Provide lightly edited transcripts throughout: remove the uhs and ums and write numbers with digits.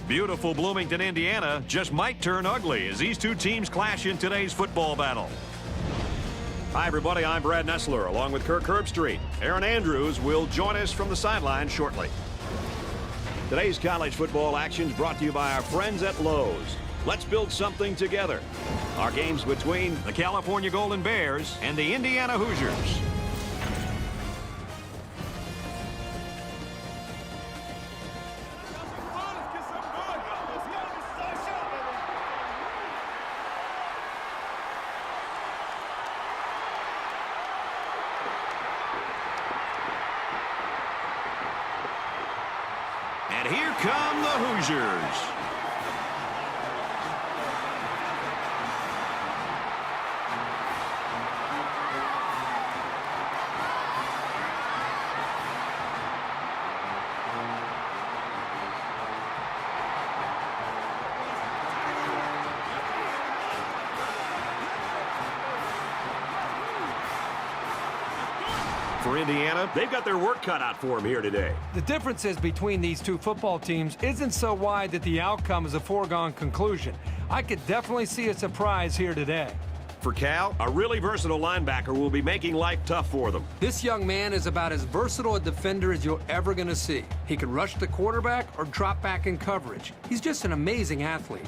Beautiful Bloomington, Indiana just might turn ugly as these two teams clash in today's football battle. Hi, everybody. I'm Brad Nessler, along with Kirk Herbstreit. Aaron Andrews will join us from the sideline shortly. Today's college football action is brought to you by our friends at Lowe's. Let's build something together. Our games between the California Golden Bears and the Indiana Hoosiers. And here come the Hoosiers. For Indiana, they've got their work cut out for them here today. The differences between these two football teams isn't so wide that the outcome is a foregone conclusion. I could definitely see a surprise here today. For Cal, a really versatile linebacker will be making life tough for them. This young man is about as versatile a defender as you're ever going to see. He can rush the quarterback or drop back in coverage. He's just an amazing athlete.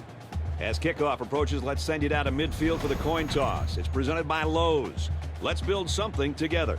As kickoff approaches, let's send you down to midfield for the coin toss. It's presented by Lowe's. Let's build something together.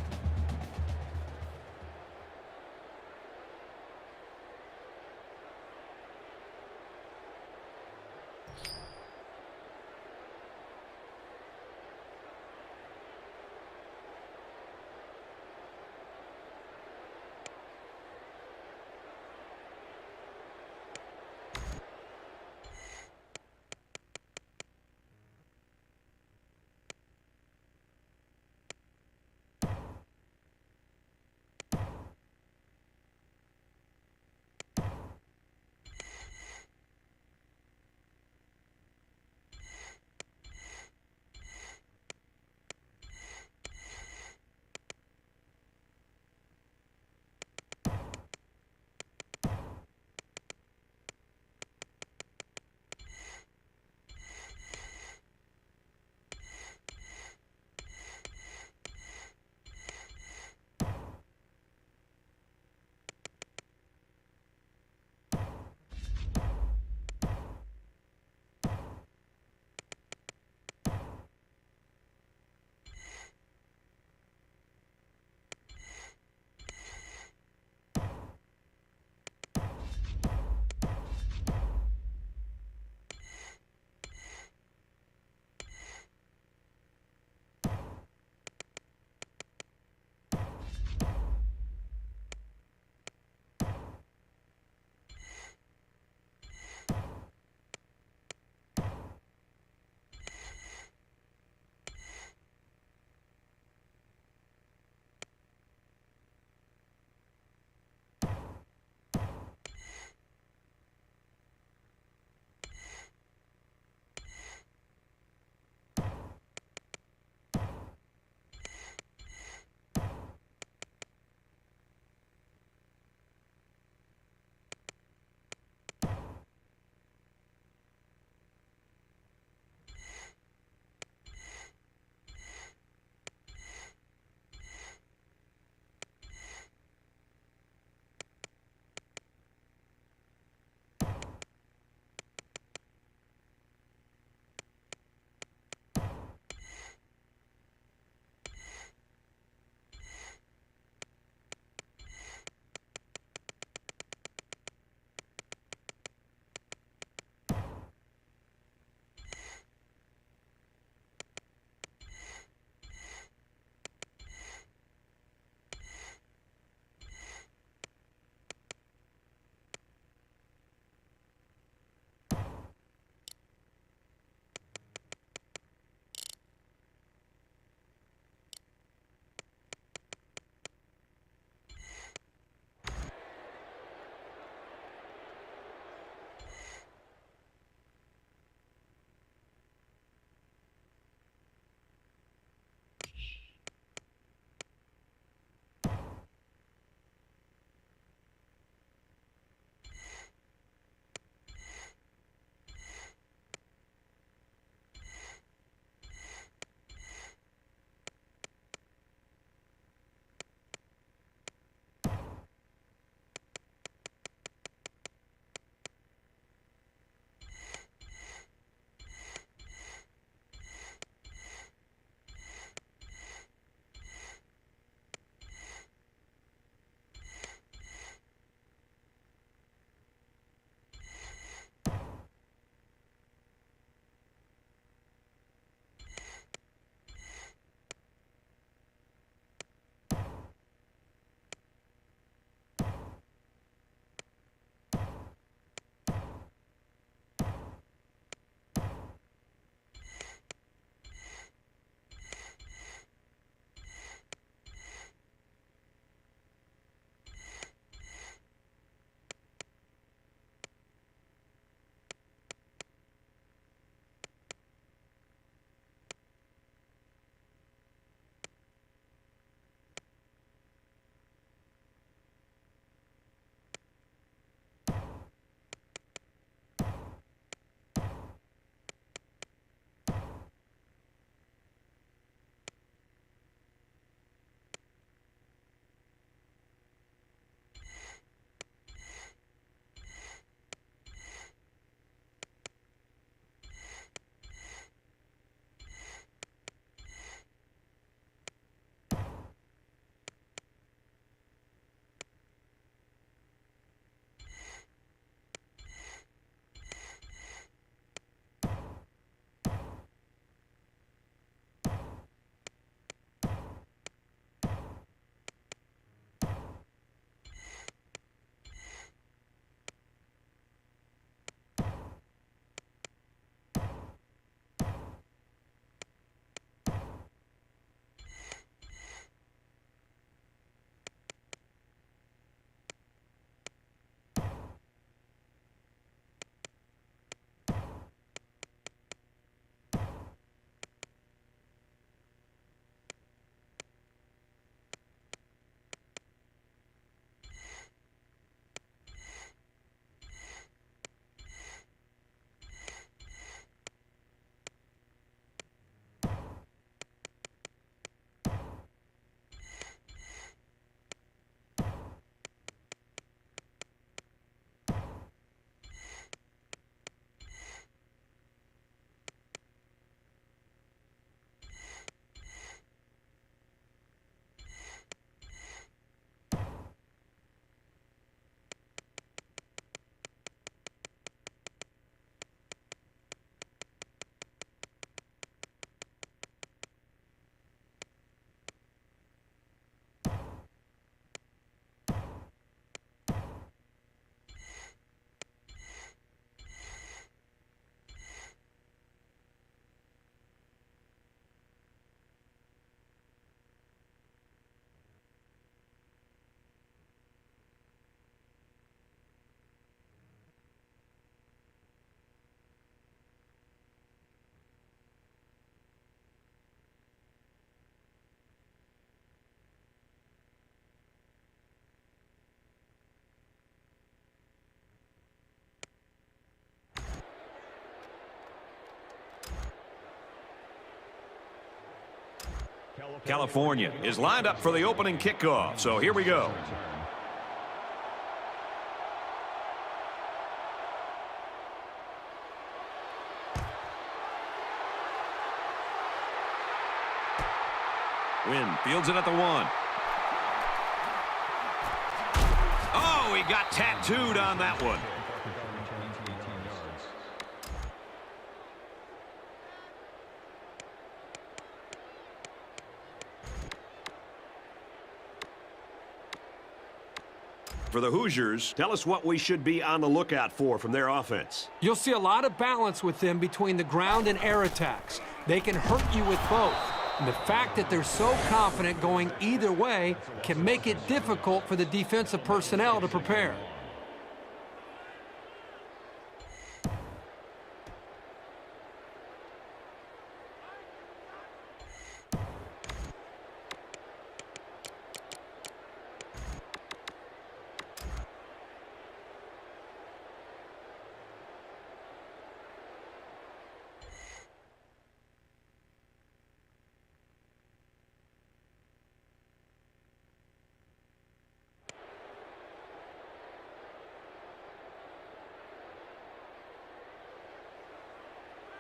California is lined up for the opening kickoff, so here we go. Wynn fields it at the 1. Oh, he got tattooed on that one. For the Hoosiers, tell us what we should be on the lookout for from their offense. You'll see a lot of balance with them between the ground and air attacks. They can hurt you with both. And the fact that they're so confident going either way can make it difficult for the defensive personnel to prepare.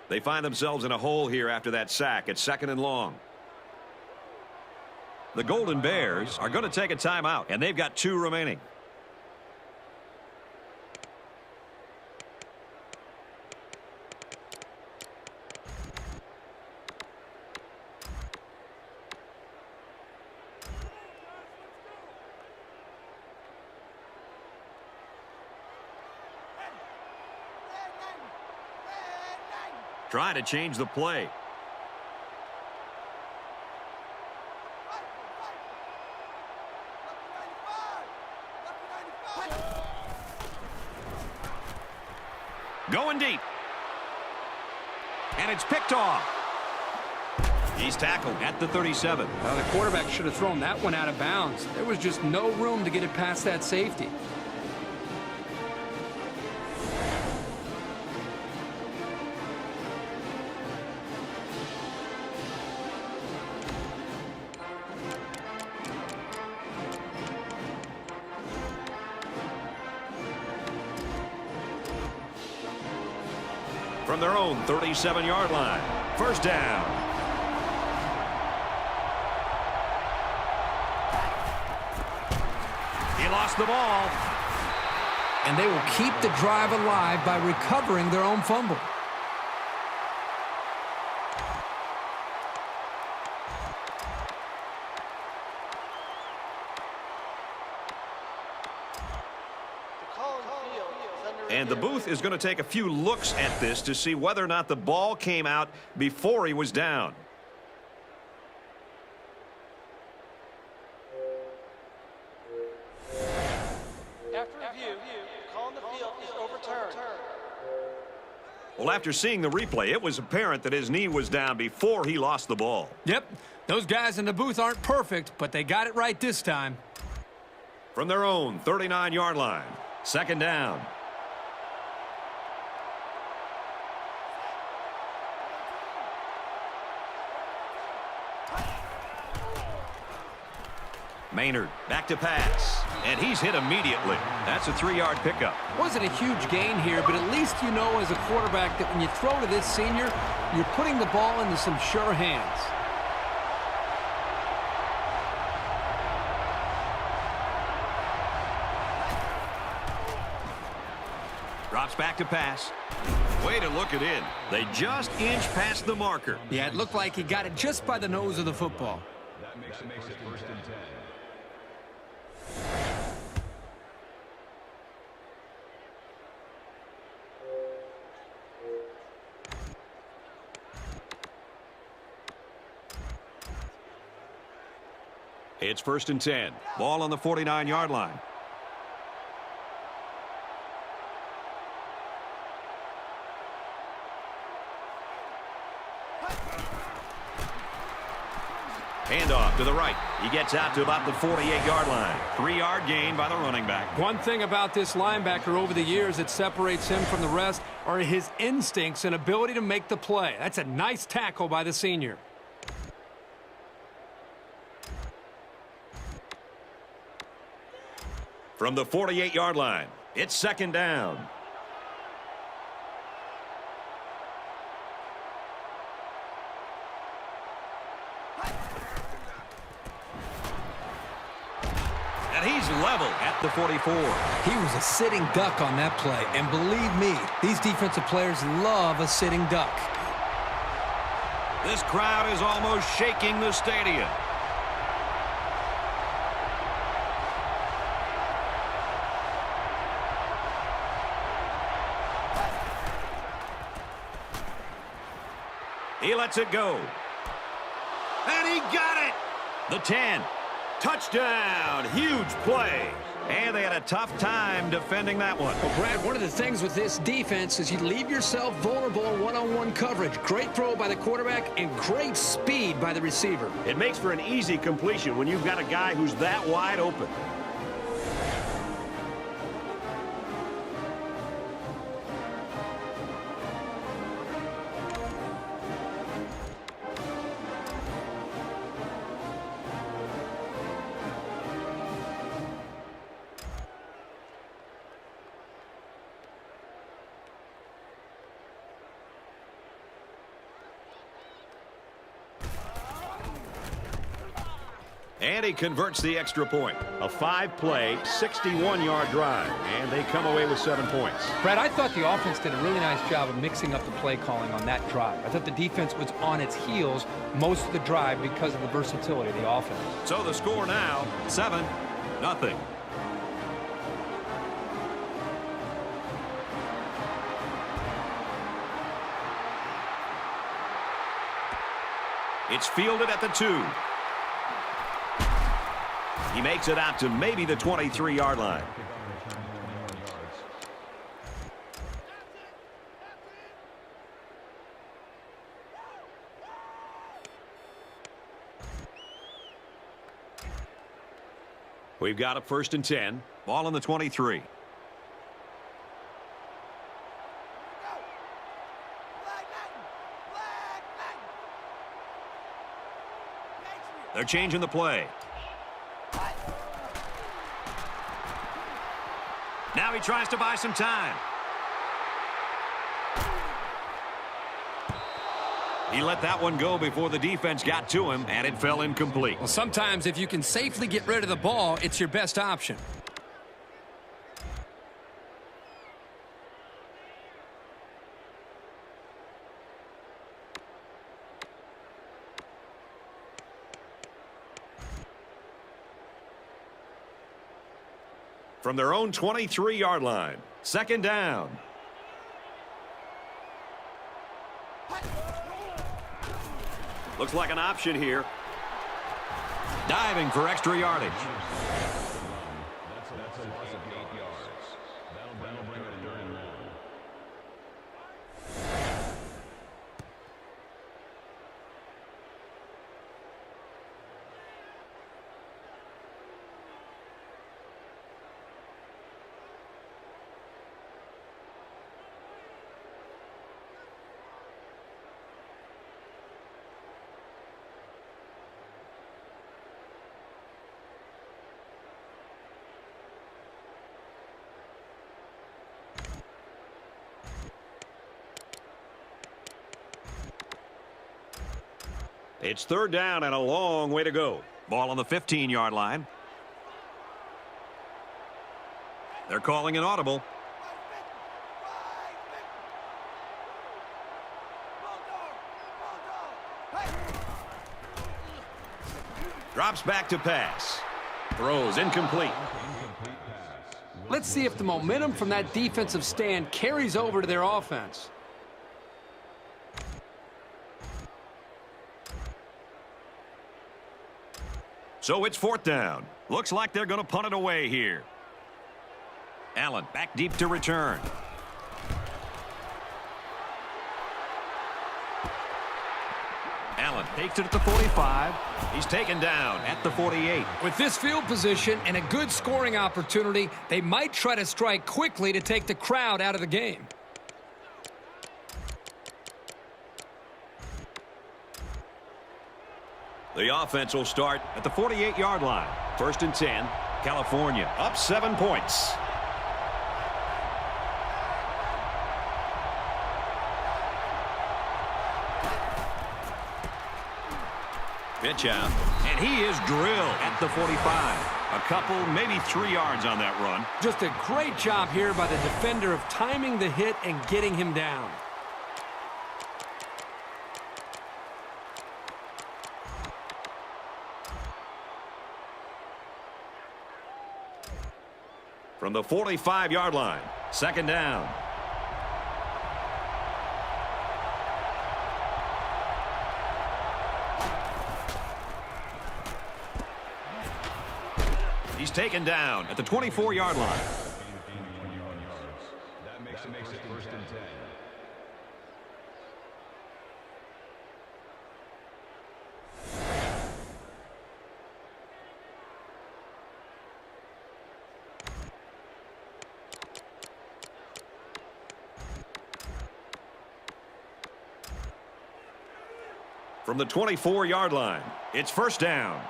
They find themselves in a hole here after that sack. It's 2nd and long. The Golden Bears are going to take a timeout, and they've got 2 remaining. Trying to change the play. Going deep. And it's picked off. He's tackled at the 37. The quarterback should have thrown that one out of bounds. There was just no room to get it past that safety. From their own 37-yard line. 1st down. He lost the ball. And they will keep the drive alive by recovering their own fumble. And the booth is going to take a few looks at this to see whether or not the ball came out before he was down. After review, the call on the field is overturned. Well, after seeing the replay, it was apparent that his knee was down before he lost the ball. Yep, those guys in the booth aren't perfect, but they got it right this time. From their own 39-yard line. 2nd down. Maynard back to pass, and he's hit immediately. That's a 3-yard pickup. Wasn't a huge gain here, but at least you know as a quarterback that when you throw to this senior, you're putting the ball into some sure hands. Drops back to pass. Way to look it in. They just inched past the marker. Yeah, it looked like he got it just by the nose of the football. That makes it 1st and 10. It's 1st and 10. Ball on the 49-yard line. Handoff to the right. He gets out to about the 48-yard line. 3-yard gain by the running back. One thing about this linebacker over the years that separates him from the rest are his instincts and ability to make the play. That's a nice tackle by the senior. From the 48-yard line, it's second down. And he's level at the 44. He was a sitting duck on that play, and believe me, these defensive players love a sitting duck. This crowd is almost shaking the stadium. He lets it go. And he got it! The 10. Touchdown! Huge play. And they had a tough time defending that one. Well, Brad, one of the things with this defense is you leave yourself vulnerable in one-on-one coverage. Great throw by the quarterback and great speed by the receiver. It makes for an easy completion when you've got a guy who's that wide open. And he converts the extra point. A 5-play, 61-yard drive. And they come away with 7 points. Brad, I thought the offense did a really nice job of mixing up the play calling on that drive. I thought the defense was on its heels most of the drive because of the versatility of the offense. So the score now, 7-0. It's fielded at the 2. He makes it out to maybe the 23-yard line. We've got a 1st and 10. Ball on the 23. They're changing the play. Now he tries to buy some time. He let that one go before the defense got to him, and it fell incomplete. Well, sometimes if you can safely get rid of the ball, it's your best option. From their own 23-yard line, 2nd down. Looks like an option here. Diving for extra yardage. That's a loss of 8 yards. That'll bring it a 3rd and 1. It's 3rd down and a long way to go. Ball on the 15-yard line. They're calling an audible. Drops back to pass. Throws incomplete. Let's see if the momentum from that defensive stand carries over to their offense. So it's 4th down. Looks like they're going to punt it away here. Allen back deep to return. Allen takes it at the 45. He's taken down at the 48. With this field position and a good scoring opportunity, they might try to strike quickly to take the crowd out of the game. The offense will start at the 48-yard line. 1st and 10. California up 7 points. Pitch out, and he is drilled at the 45. A couple, maybe 3 yards on that run. Just a great job here by the defender of timing the hit and getting him down. From the 45-yard line, second down. He's taken down at the 24-yard line. That makes it first and 10. From the 24-yard line, it's first down.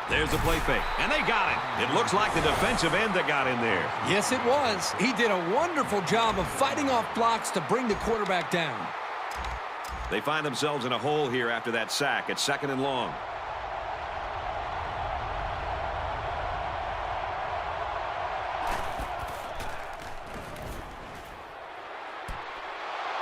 There's the play fake, and they got it. It looks like the defensive end that got in there. Yes, it was. He did a wonderful job of fighting off blocks to bring the quarterback down. They find themselves in a hole here after that sack. It's second and long.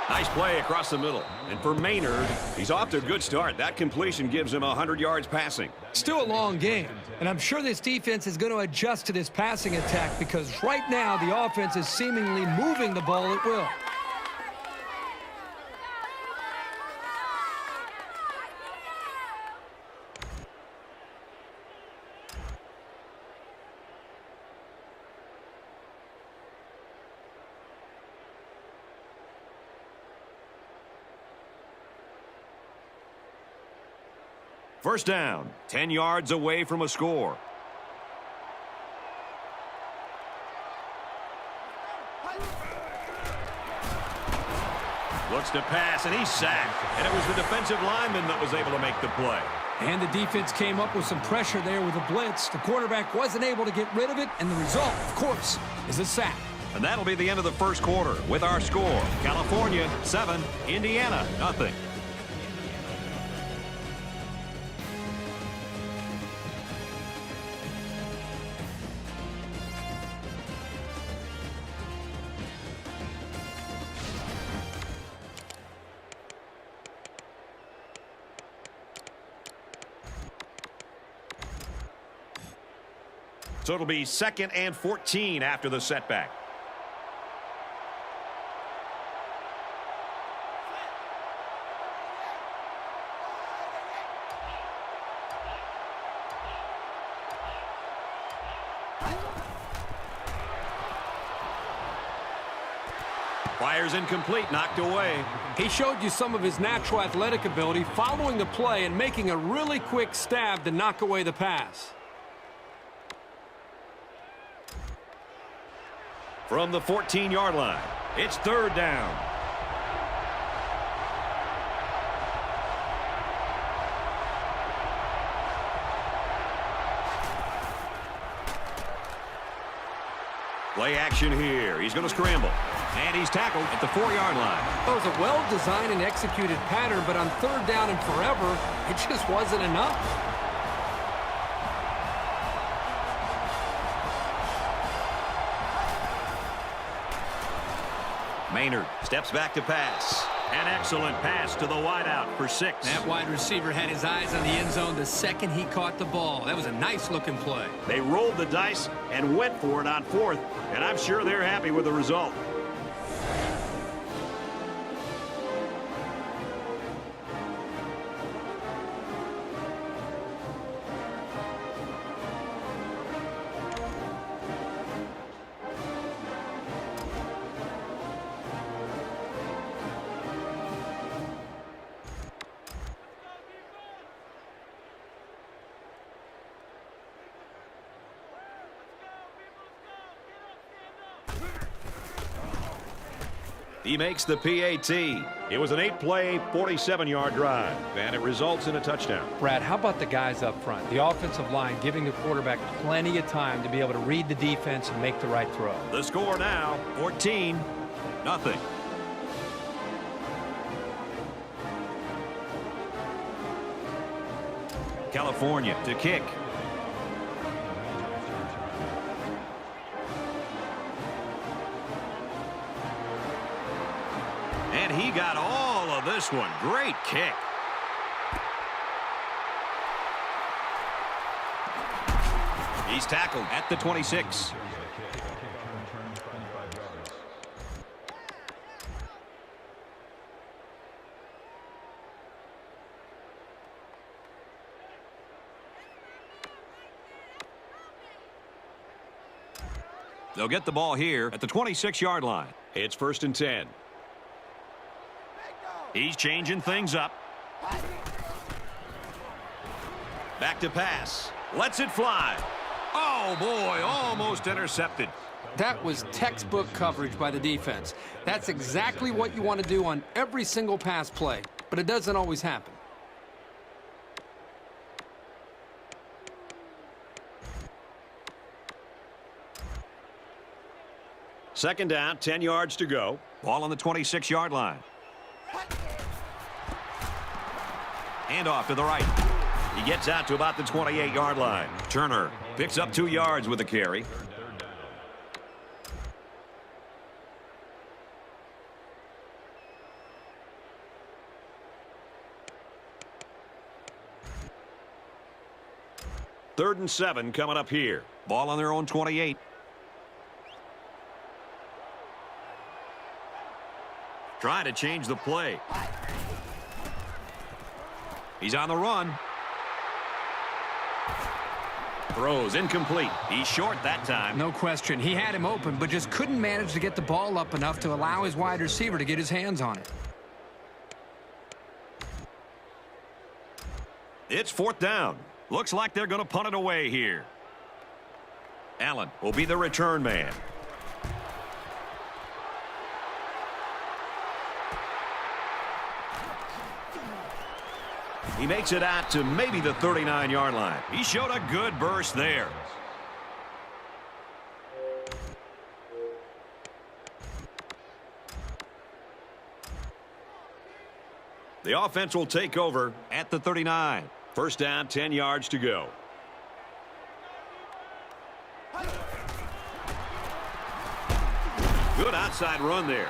Nice play across the middle. And for Maynard, he's off to a good start. That completion gives him 100 yards passing. Still a long game, and I'm sure this defense is going to adjust to this passing attack because right now the offense is seemingly moving the ball at will. First down, 10 yards away from a score. Looks to pass, and he's sacked. And it was the defensive lineman that was able to make the play. And the defense came up with some pressure there with a blitz. The quarterback wasn't able to get rid of it, and the result, of course, is a sack. And that'll be the end of the first quarter with our score. California 7, Indiana 0. So it'll be 2nd and 14 after the setback. Fires incomplete, knocked away. He showed you some of his natural athletic ability following the play and making a really quick stab to knock away the pass. From the 14-yard line, it's third down. Play action here. He's going to scramble. And he's tackled at the 4-yard line. It was a well-designed and executed pattern, but on third down and forever, it just wasn't enough. Maynard steps back to pass. An excellent pass to the wideout for 6. That wide receiver had his eyes on the end zone the second he caught the ball. That was a nice-looking play. They rolled the dice and went for it on 4th, and I'm sure they're happy with the result. He makes the PAT. It was an 8-play, 47-yard drive, and it results in a touchdown. Brad, how about the guys up front? The offensive line giving the quarterback plenty of time to be able to read the defense and make the right throw. The score now, 14-0. California to kick. And he got all of this one. Great kick. He's tackled at the 26. They'll get the ball here at the 26-yard line. It's 1st and 10. He's changing things up. Back to pass. Lets it fly. Oh, boy, almost intercepted. That was textbook coverage by the defense. That's exactly what you want to do on every single pass play, but it doesn't always happen. Second down, 10 yards to go. Ball on the 26-yard line. Hand off to the right. He gets out to about the 28-yard line. Turner picks up 2 yards with the carry. Third and 7 coming up here. Ball on their own 28. Trying to change the play. He's on the run. Throws incomplete. He's short that time. No question. He had him open, but just couldn't manage to get the ball up enough to allow his wide receiver to get his hands on it. It's 4th down. Looks like they're going to punt it away here. Allen will be the return man. He makes it out to maybe the 39-yard line. He showed a good burst there. The offense will take over at the 39. First down, 10 yards to go. Good outside run there.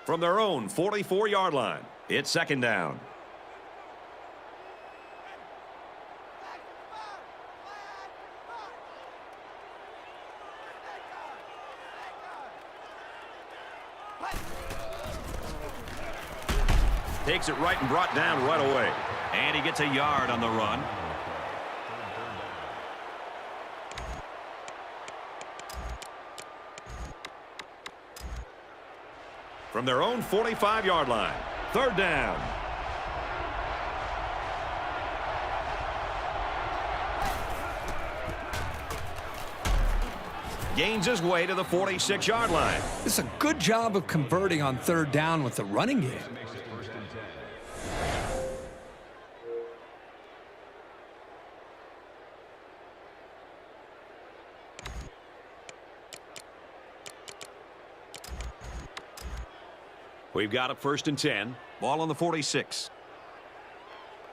From their own 44-yard line, it's second down. Takes it right and brought down right away. And he gets a yard on the run. From their own 45-yard line, third down. Gains his way to the 46-yard line. It's a good job of converting on third down with the running game. We've got a 1st and 10. Ball on the 46.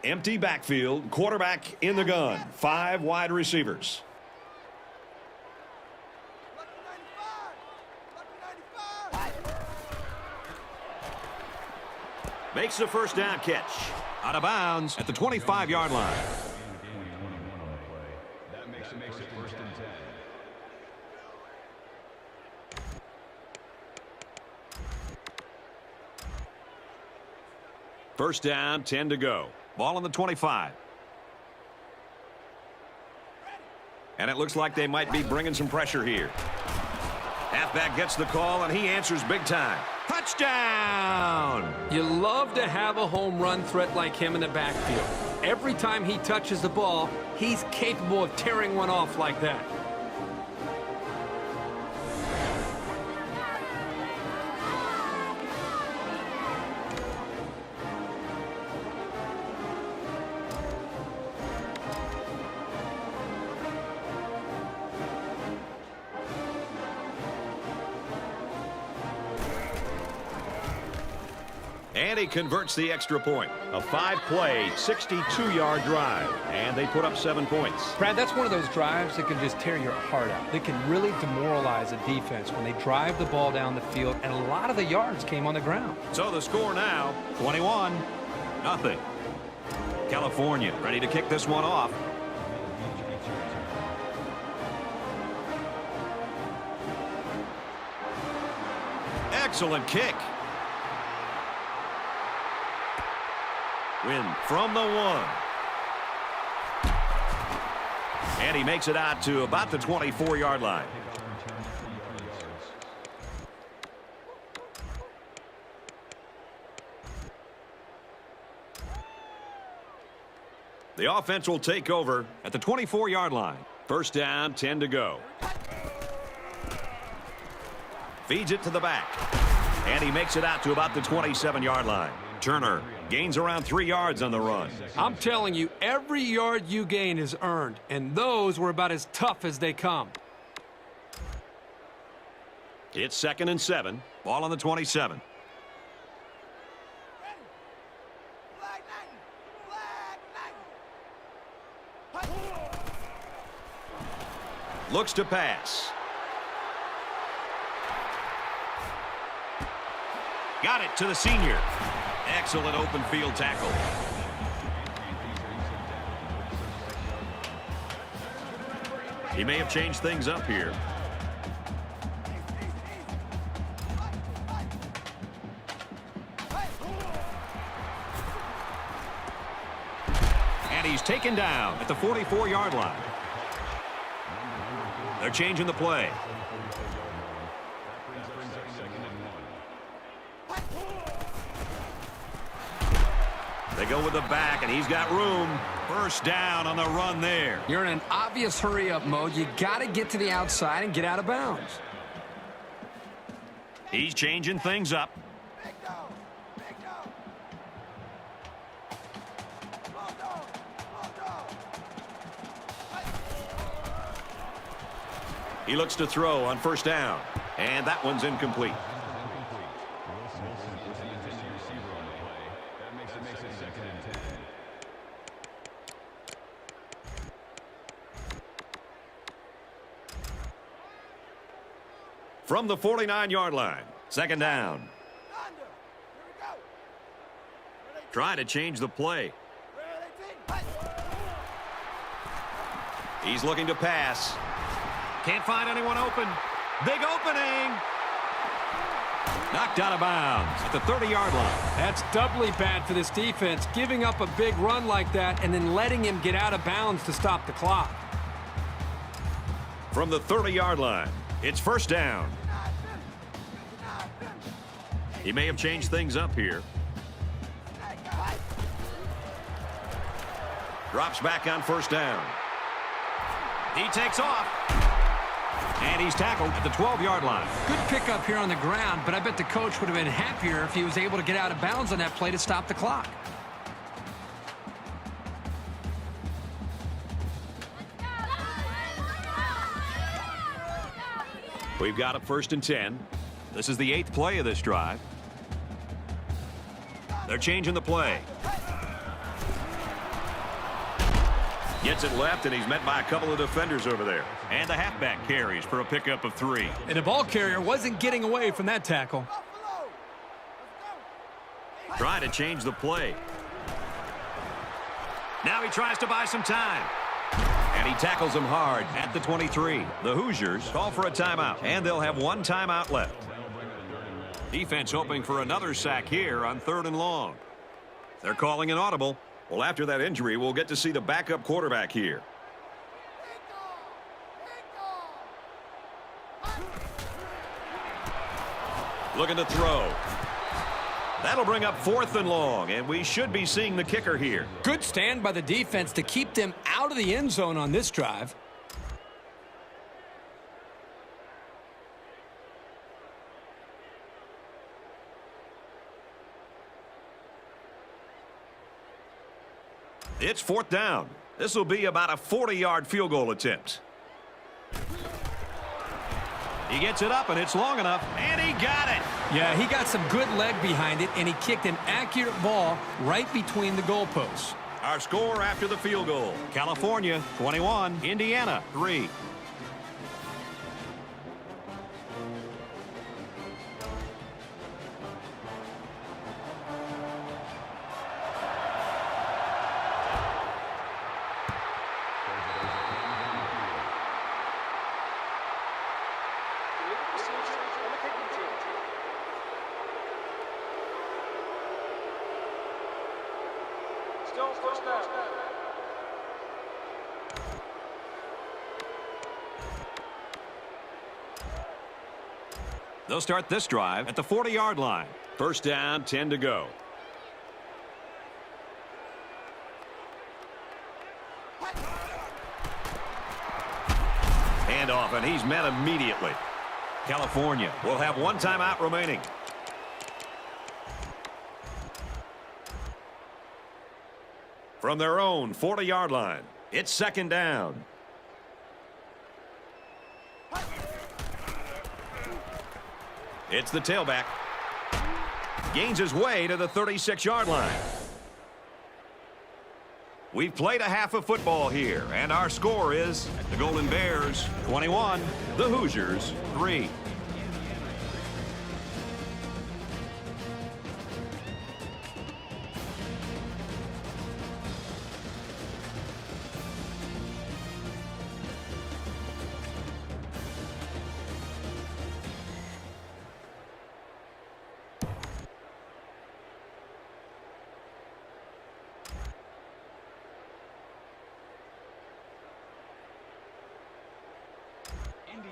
Empty backfield. Quarterback in the gun. 5 wide receivers. Makes the first down catch. Out of bounds at the 25-yard line. That makes it 1st and 10. First down, 10 to go. Ball on the 25. And it looks like they might be bringing some pressure here. Halfback gets the call, and he answers big time. Touchdown! You love to have a home run threat like him in the backfield. Every time he touches the ball, he's capable of tearing one off like that. And he converts the extra point. A 5-play, 62-yard drive. And they put up 7 points. Brad, that's one of those drives that can just tear your heart out. They can really demoralize a defense when they drive the ball down the field, and a lot of the yards came on the ground. So the score now, 21-0. California ready to kick this one off. Excellent kick. Win from the 1. And he makes it out to about the 24-yard line. The offense will take over at the 24-yard line. First down, 10 to go. Feeds it to the back. And he makes it out to about the 27-yard line. Turner gains around 3 yards on the run. I'm telling you, every yard you gain is earned, and those were about as tough as they come. It's 2nd and 7. Ball on the 27. Looks to pass. Got it to the senior. Excellent open field tackle. He may have changed things up here. And he's taken down at the 44-yard line. They're changing the play. They go with the back, and he's got room. First down on the run there. You're in an obvious hurry-up mode. You got to get to the outside and get out of bounds. He's changing things up. He looks to throw on first down, and that one's incomplete. From the 49-yard line, second down. Trying to change the play. He's looking to pass. Can't find anyone open. Big opening. Knocked out of bounds at the 30-yard line. That's doubly bad for this defense, giving up a big run like that and then letting him get out of bounds to stop the clock. From the 30-yard line, it's first down. He may have changed things up here. Drops back on first down. He takes off. And he's tackled at the 12-yard line. Good pickup here on the ground, but I bet the coach would have been happier if he was able to get out of bounds on that play to stop the clock. We've got a first and 10. This is the 8th play of this drive. They're changing the play. Gets it left, and he's met by a couple of defenders over there. And the halfback carries for a pickup of 3. And the ball carrier wasn't getting away from that tackle. Trying to change the play. Now he tries to buy some time. And he tackles him hard at the 23. The Hoosiers call for a timeout, and they'll have 1 timeout left. Defense hoping for another sack here on 3rd and long. They're calling an audible. Well, after that injury, we'll get to see the backup quarterback here. Looking to throw. That'll bring up 4th and long, and we should be seeing the kicker here. Good stand by the defense to keep them out of the end zone on this drive. It's 4th down. This will be about a 40-yard field goal attempt. He gets it up, and it's long enough, and he got it. Yeah, he got some good leg behind it, and he kicked an accurate ball right between the goalposts. Our score after the field goal: California 21, Indiana 3. Still first down. They'll start this drive at the 40-yard line. First down, 10 to go. Handoff, and he's met immediately. California will have one timeout remaining. From their own 40-yard line, it's 2nd down. It's the tailback. Gains his way to the 36-yard line. We've played a half of football here, and our score is the Golden Bears 21, the Hoosiers 3.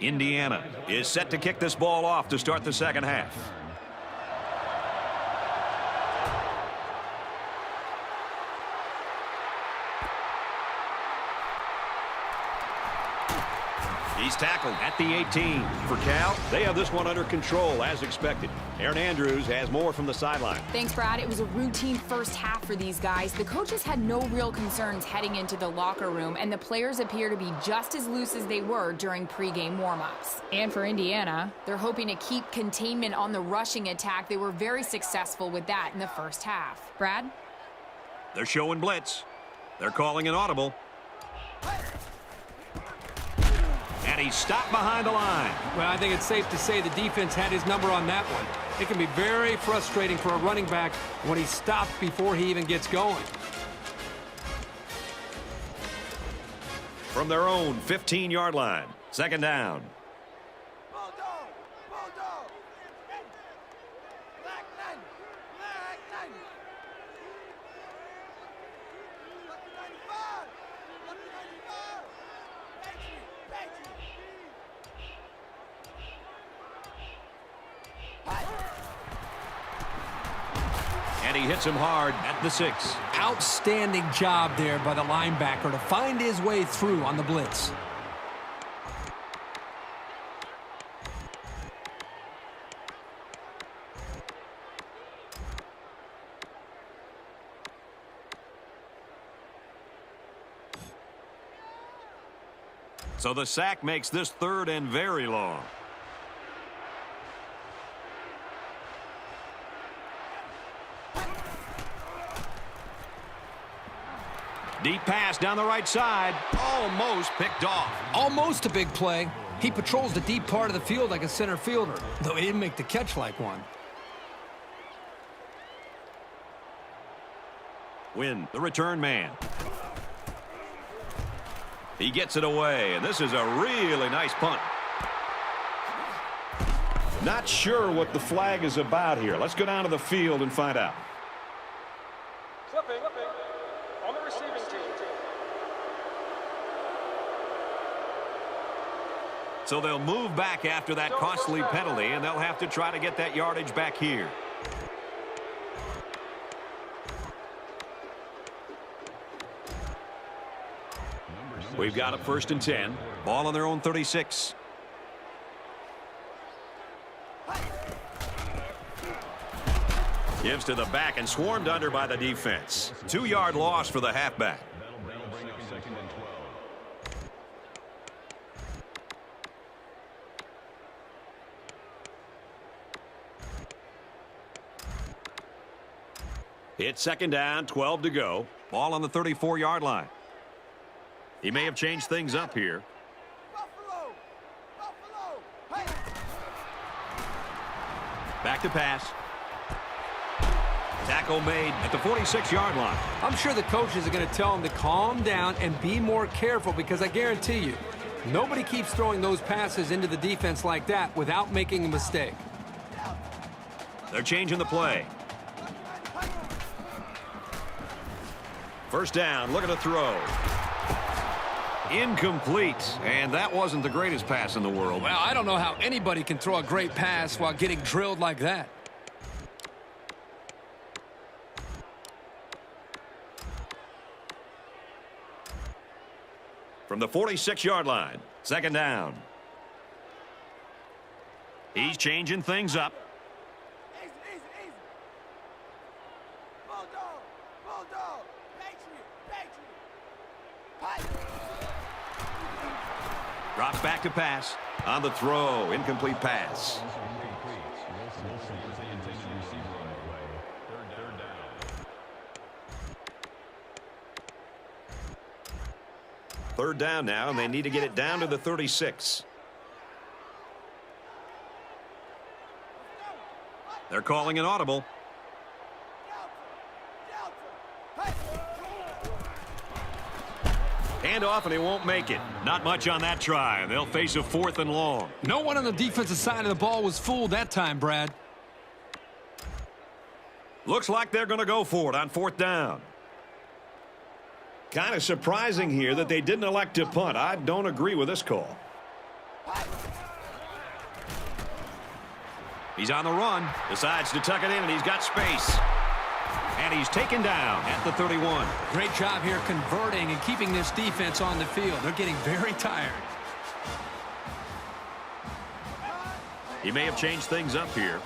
Indiana is set to kick this ball off to start the second half. He's tackled at the 18. For Cal, they have this one under control as expected. Aaron Andrews has more from the sideline. Thanks, Brad. It was a routine first half for these guys. The coaches had no real concerns heading into the locker room, and the players appear to be just as loose as they were during pregame warm-ups. And for Indiana, they're hoping to keep containment on the rushing attack. They were very successful with that in the first half. Brad? They're showing blitz. They're calling an audible. And he's stopped behind the line. Well, I think it's safe to say the defense had his number on that one. It can be very frustrating for a running back when he's stopped before he even gets going. From their own 15-yard line, 2nd down. And he hits him hard at the 6. Outstanding job there by the linebacker to find his way through on the blitz. So the sack makes this 3rd and very long. Deep pass down the right side. Almost picked off. Almost a big play. He patrols the deep part of the field like a center fielder, though he didn't make the catch like one. Win, the return man. He gets it away, and this is a really nice punt. Not sure what the flag is about here. Let's go down to the field and find out. Flipping on the receiving team. So they'll move back after that costly penalty, and they'll have to try to get that yardage back here. We've got a 1st and 10. Ball on their own 36. Gives to the back and swarmed under by the defense. 2-yard loss for the halfback. That'll bring up 2nd and 12. It's 2nd down, 12 to go. Ball on the 34-yard line. He may have changed things up here. Back to pass. Tackle made at the 46-yard line. I'm sure the coaches are going to tell him to calm down and be more careful, because I guarantee you, nobody keeps throwing those passes into the defense like that without making a mistake. They're changing the play. 1st down, looking to throw. Incomplete, and that wasn't the greatest pass in the world. Well, I don't know how anybody can throw a great pass while getting drilled like that. From the 46-yard line, 2nd down. He's changing things up. Drops back to pass. On the throw, incomplete pass. Third down now, and they need to get it down to the 36. They're calling an audible. Hand off, and he won't make it. Not much on that try, and they'll face a 4th and long. No one on the defensive side of the ball was fooled that time, Brad. Looks like they're going to go for it on 4th down. Kind of surprising here that they didn't elect to punt. I don't agree with this call. He's on the run. Decides to tuck it in, and he's got space. And he's taken down at the 31. Great job here converting and keeping this defense on the field. They're getting very tired. He may have changed things up here.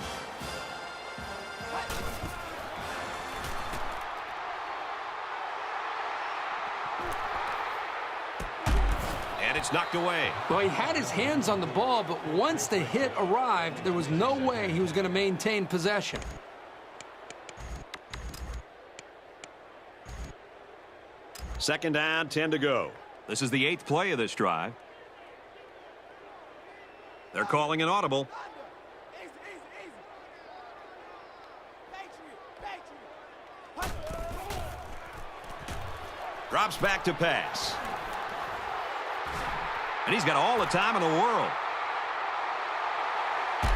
And it's knocked away. Well, he had his hands on the ball, but once the hit arrived, there was no way he was going to maintain possession. Second down, 10 to go. This is the 8th play of this drive. They're calling an audible. Drops back to pass. And he's got all the time in the world.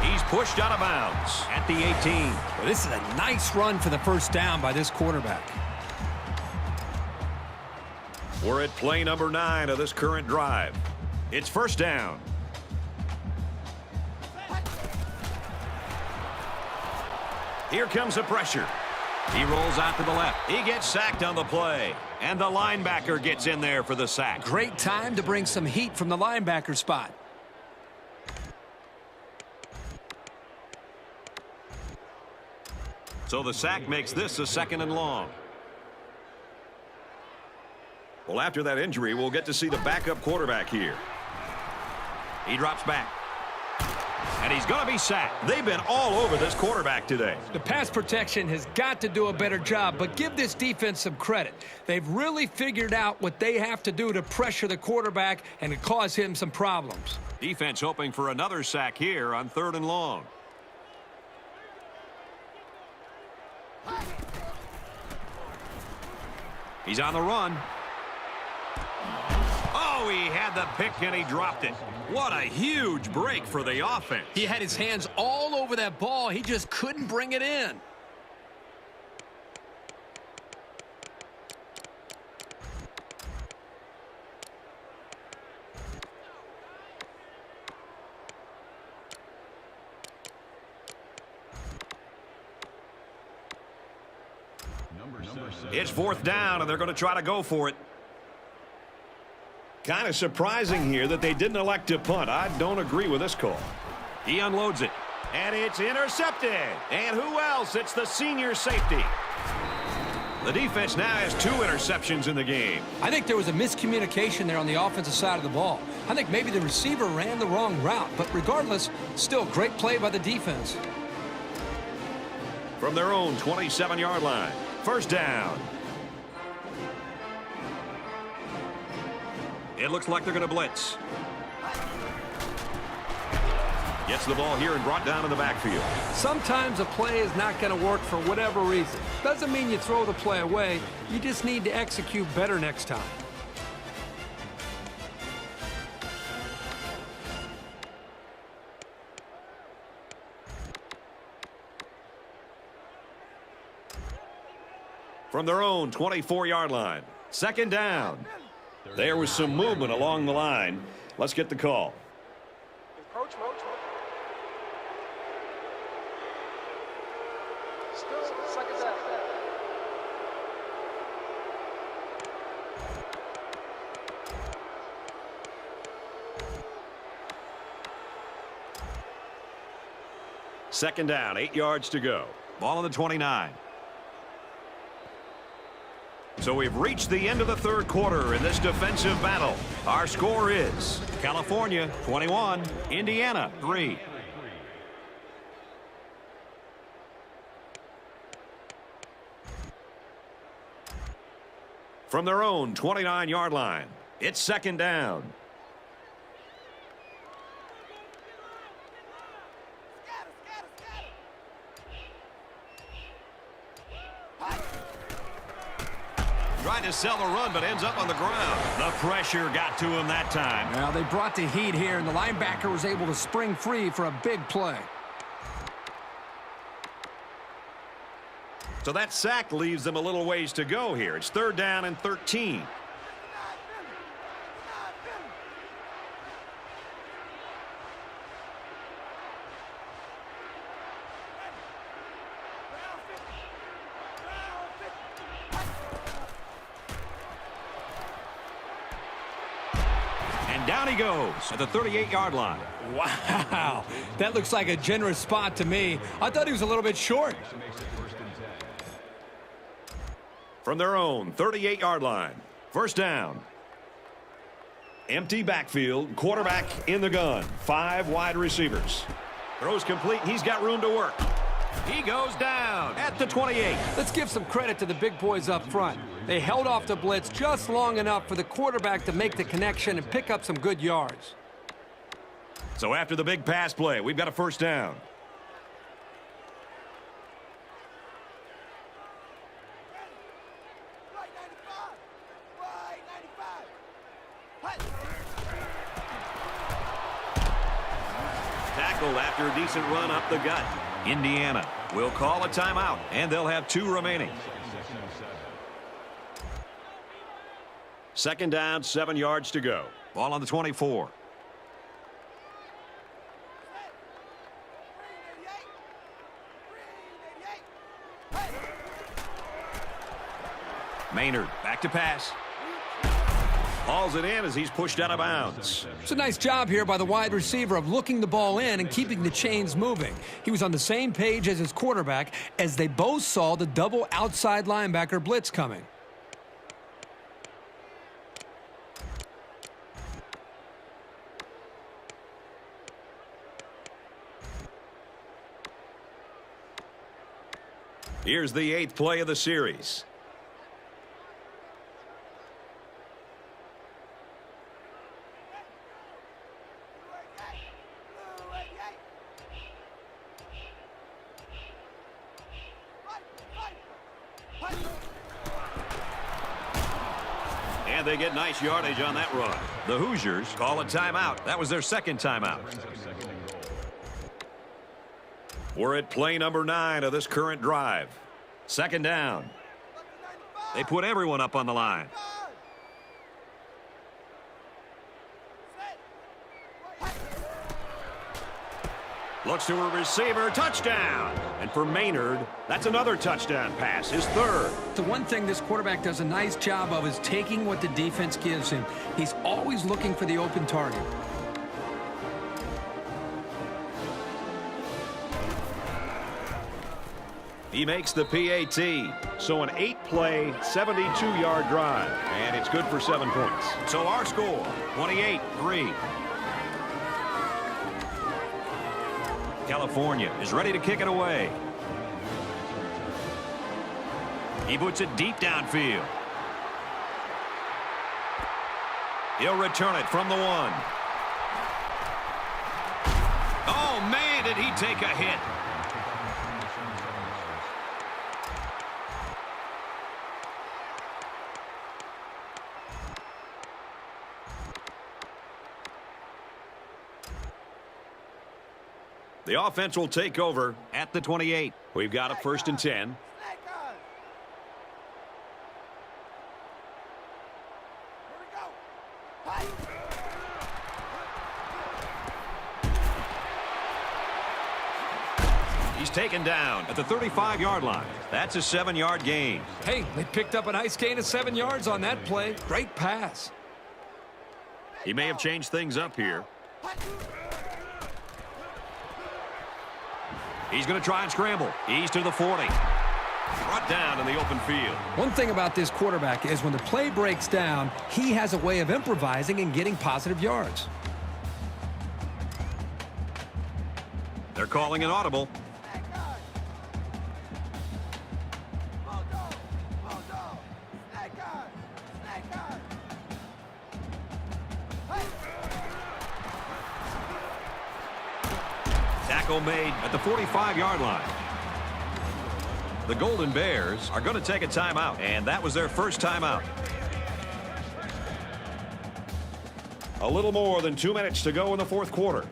He's pushed out of bounds at the 18. Well, this is a nice run for the 1st down by this quarterback. We're at play number 9 of this current drive. It's 1st down. Here comes the pressure. He rolls out to the left. He gets sacked on the play. And the linebacker gets in there for the sack. Great time to bring some heat from the linebacker spot. So the sack makes this a 2nd and long. Well, after that injury, we'll get to see the backup quarterback here. He drops back. And he's going to be sacked. They've been all over this quarterback today. The pass protection has got to do a better job, but give this defense some credit. They've really figured out what they have to do to pressure the quarterback and to cause him some problems. Defense hoping for another sack here on 3rd and long. He's on the run. Oh, he had the pick and he dropped it. What a huge break for the offense. He had his hands all over that ball. He just couldn't bring it in. It's fourth down, and they're going to try to go for it. Kind of surprising here that they didn't elect to punt. I don't agree with this call. He unloads it, and it's intercepted. And who else? It's the senior safety. The defense now has 2 interceptions in the game. I think there was a miscommunication there on the offensive side of the ball. I think maybe the receiver ran the wrong route, but regardless, still great play by the defense. From their own 27-yard line, first down. It looks like they're going to blitz. Gets the ball here and brought down in the backfield. Sometimes a play is not going to work for whatever reason. Doesn't mean you throw the play away. You just need to execute better next time. From their own 24-yard line, second down. There was some movement along the line. Let's get the call. Approach mode. Still second down. Second down, 8 yards to go. Ball on the 29. So we've reached the end of the third quarter in this defensive battle. Our score is California 21, Indiana 3. From their own 29-yard line, it's second down. Trying to sell the run, but ends up on the ground. The pressure got to him that time. Well, they brought the heat here, and the linebacker was able to spring free for a big play. So that sack leaves them a little ways to go here. It's third down and 13. Down he goes at the 38-yard line. Wow, that looks like a generous spot to me. I thought he was a little bit short. From their own 38-yard line, first down. Empty backfield, quarterback in the gun, 5 wide receivers. Throws complete, he's got room to work. He goes down at the 28. Let's give some credit to the big boys up front. They held off the blitz just long enough for the quarterback to make the connection and pick up some good yards. So after the big pass play, we've got a first down. Tackled after a decent run up the gut. Indiana will call a timeout, and they'll have 2 remaining. Second down, 7 yards to go. Ball on the 24. Maynard back to pass. Hauls it in as he's pushed out of bounds. It's a nice job here by the wide receiver of looking the ball in and keeping the chains moving. He was on the same page as his quarterback as they both saw the double outside linebacker blitz coming. Here's the 8th play of the series. And they get nice yardage on that run. The Hoosiers call a timeout. That was their second timeout. We're at play number 9 of this current drive. Second down. They put everyone up on the line. Looks to a receiver, touchdown. And for Maynard, that's another touchdown pass, his third. The one thing this quarterback does a nice job of is taking what the defense gives him. He's always looking for the open target. He makes the PAT. So an 8-play, 72-yard drive. And it's good for 7 points. So our score, 28-3. California is ready to kick it away. He puts it deep downfield. He'll return it from the 1. Oh, man, did he take a hit. The offense will take over at the 28. We've got a 1st and 10. He's taken down at the 35-yard line. That's a 7-yard gain. Hey, they picked up a nice gain of 7 yards on that play. Great pass. He may have changed things up here. He's going to try and scramble. He's to the 40. Brought down in the open field. One thing about this quarterback is when the play breaks down, he has a way of improvising and getting positive yards. They're calling an audible. Tackle made at the 45-yard line. The Golden Bears are going to take a timeout, and that was their first timeout. A little more than 2 minutes to go in the 4th quarter.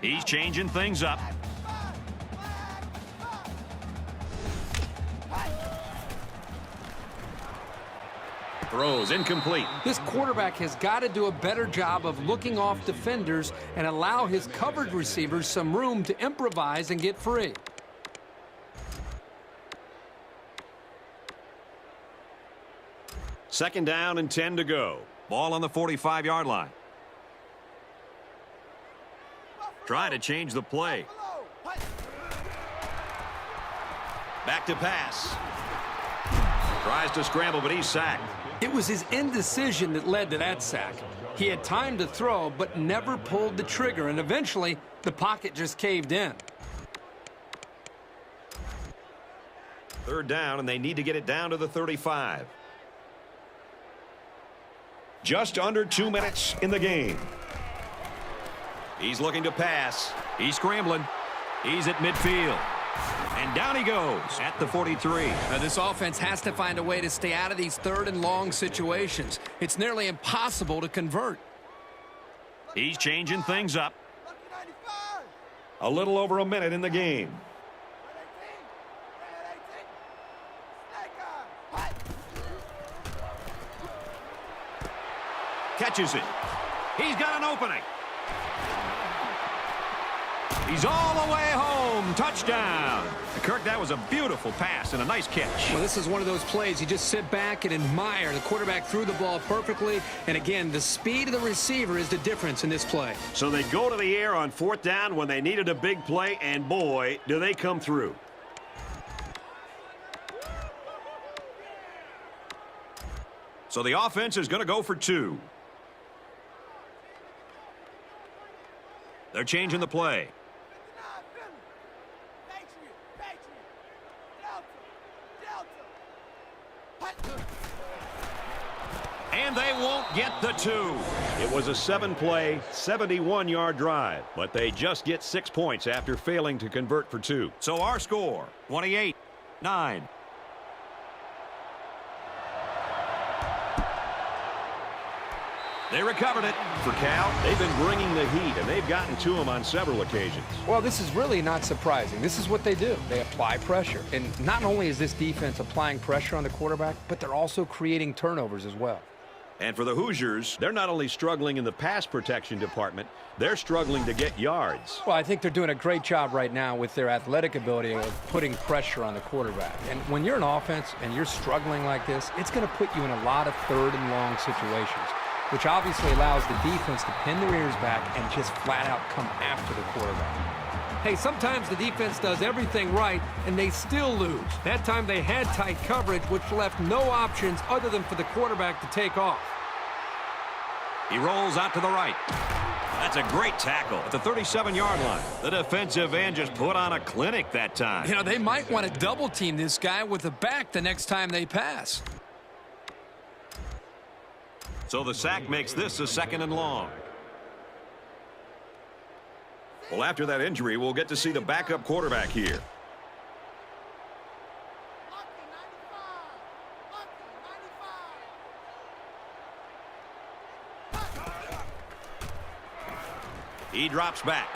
He's changing things up. Throws incomplete. This quarterback has got to do a better job of looking off defenders and allow his covered receivers some room to improvise and get free. Second down and 10 to go. Ball on the 45-yard line. Trying to change the play. Back to pass. Tries to scramble, but he's sacked. It was his indecision that led to that sack. He had time to throw, but never pulled the trigger, and eventually the pocket just caved in. Third down, and they need to get it down to the 35. Just under 2 minutes in the game. He's looking to pass. He's scrambling. He's at midfield. And down he goes at the 43. Now, this offense has to find a way to stay out of these 3rd and long situations. It's nearly impossible to convert. He's changing things up. A little over a minute in the game. Catches it. He's got an opening. He's all the way home. Touchdown. Kirk, that was a beautiful pass and a nice catch. Well, this is one of those plays you just sit back and admire. The quarterback threw the ball perfectly, and again, the speed of the receiver is the difference in this play. So they go to the air on 4th down when they needed a big play, and boy, do they come through. So the offense is going to go for 2. They're changing the play. And they won't get the 2. It was a 7-play, 71-yard drive, but they just get 6 points after failing to convert for 2. So our score, 28-9. They recovered it. For Cal, they've been bringing the heat, and they've gotten to him on several occasions. Well, this is really not surprising. This is what they do. They apply pressure. And not only is this defense applying pressure on the quarterback, but they're also creating turnovers as well. And for the Hoosiers, they're not only struggling in the pass protection department, they're struggling to get yards. Well, I think they're doing a great job right now with their athletic ability of putting pressure on the quarterback. And when you're an offense and you're struggling like this, it's going to put you in a lot of third and long situations, which obviously allows the defense to pin their ears back and just flat out come after the quarterback. Hey, sometimes the defense does everything right, and they still lose. That time they had tight coverage, which left no options other than for the quarterback to take off. He rolls out to the right. That's a great tackle at the 37-yard line. The defensive end just put on a clinic that time. You know, they might want to double-team this guy with the back the next time they pass. So the sack makes this a 2nd and long. Well, after that injury, we'll get to see the backup quarterback here. He drops back.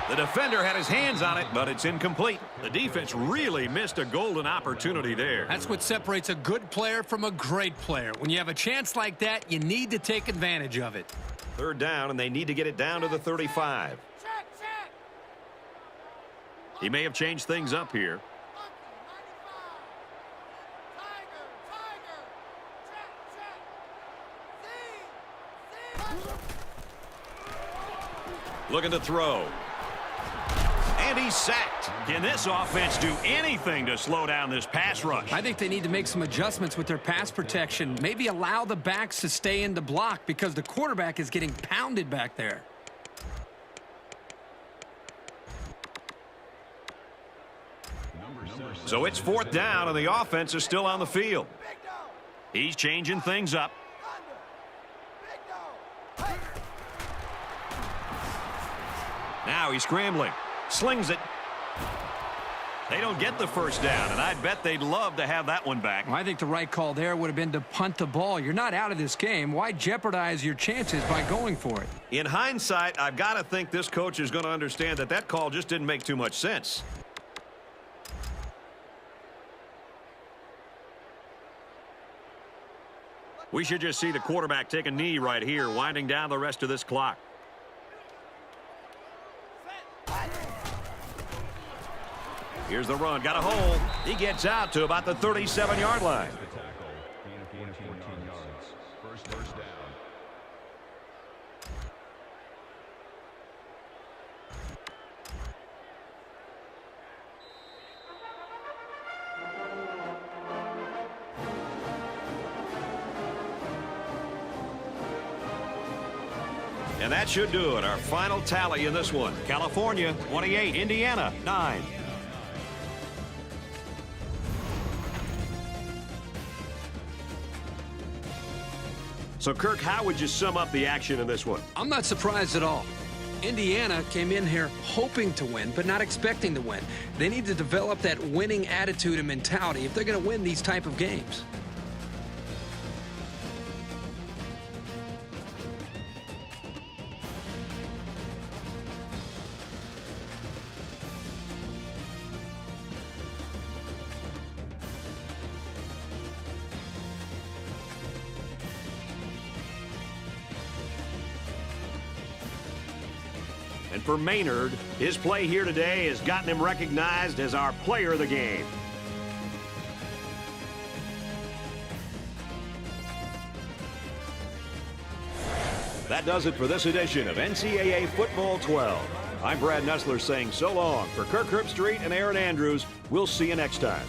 The defender had his hands on it, but it's incomplete. The defense really missed a golden opportunity there. That's what separates a good player from a great player. When you have a chance like that, you need to take advantage of it. 3rd down, and they need to get it down to the 35. He may have changed things up here. Looking to throw. And he's sacked. Can this offense do anything to slow down this pass rush? I think they need to make some adjustments with their pass protection. Maybe allow the backs to stay in the block because the quarterback is getting pounded back there. So it's 4th down, and the offense is still on the field. He's changing things up. Now he's scrambling. Slings it. They don't get the 1st down, and I bet they'd love to have that one back. Well, I think the right call there would have been to punt the ball. You're not out of this game. Why jeopardize your chances by going for it? In hindsight, I've got to think this coach is going to understand that that call just didn't make too much sense. We should just see the quarterback take a knee right here, winding down the rest of this clock. Here's the run. Got a hole. He gets out to about the 37-yard line. First down. And that should do it. Our final tally in this one. California, 28. Indiana, 9. So, Kirk, how would you sum up the action in this one? I'm not surprised at all. Indiana came in here hoping to win, but not expecting to win. They need to develop that winning attitude and mentality if they're going to win these type of games. And for Maynard, his play here today has gotten him recognized as our player of the game. That does it for this edition of NCAA Football 12. I'm Brad Nessler saying so long. For Kirk Herbstreit and Aaron Andrews, we'll see you next time.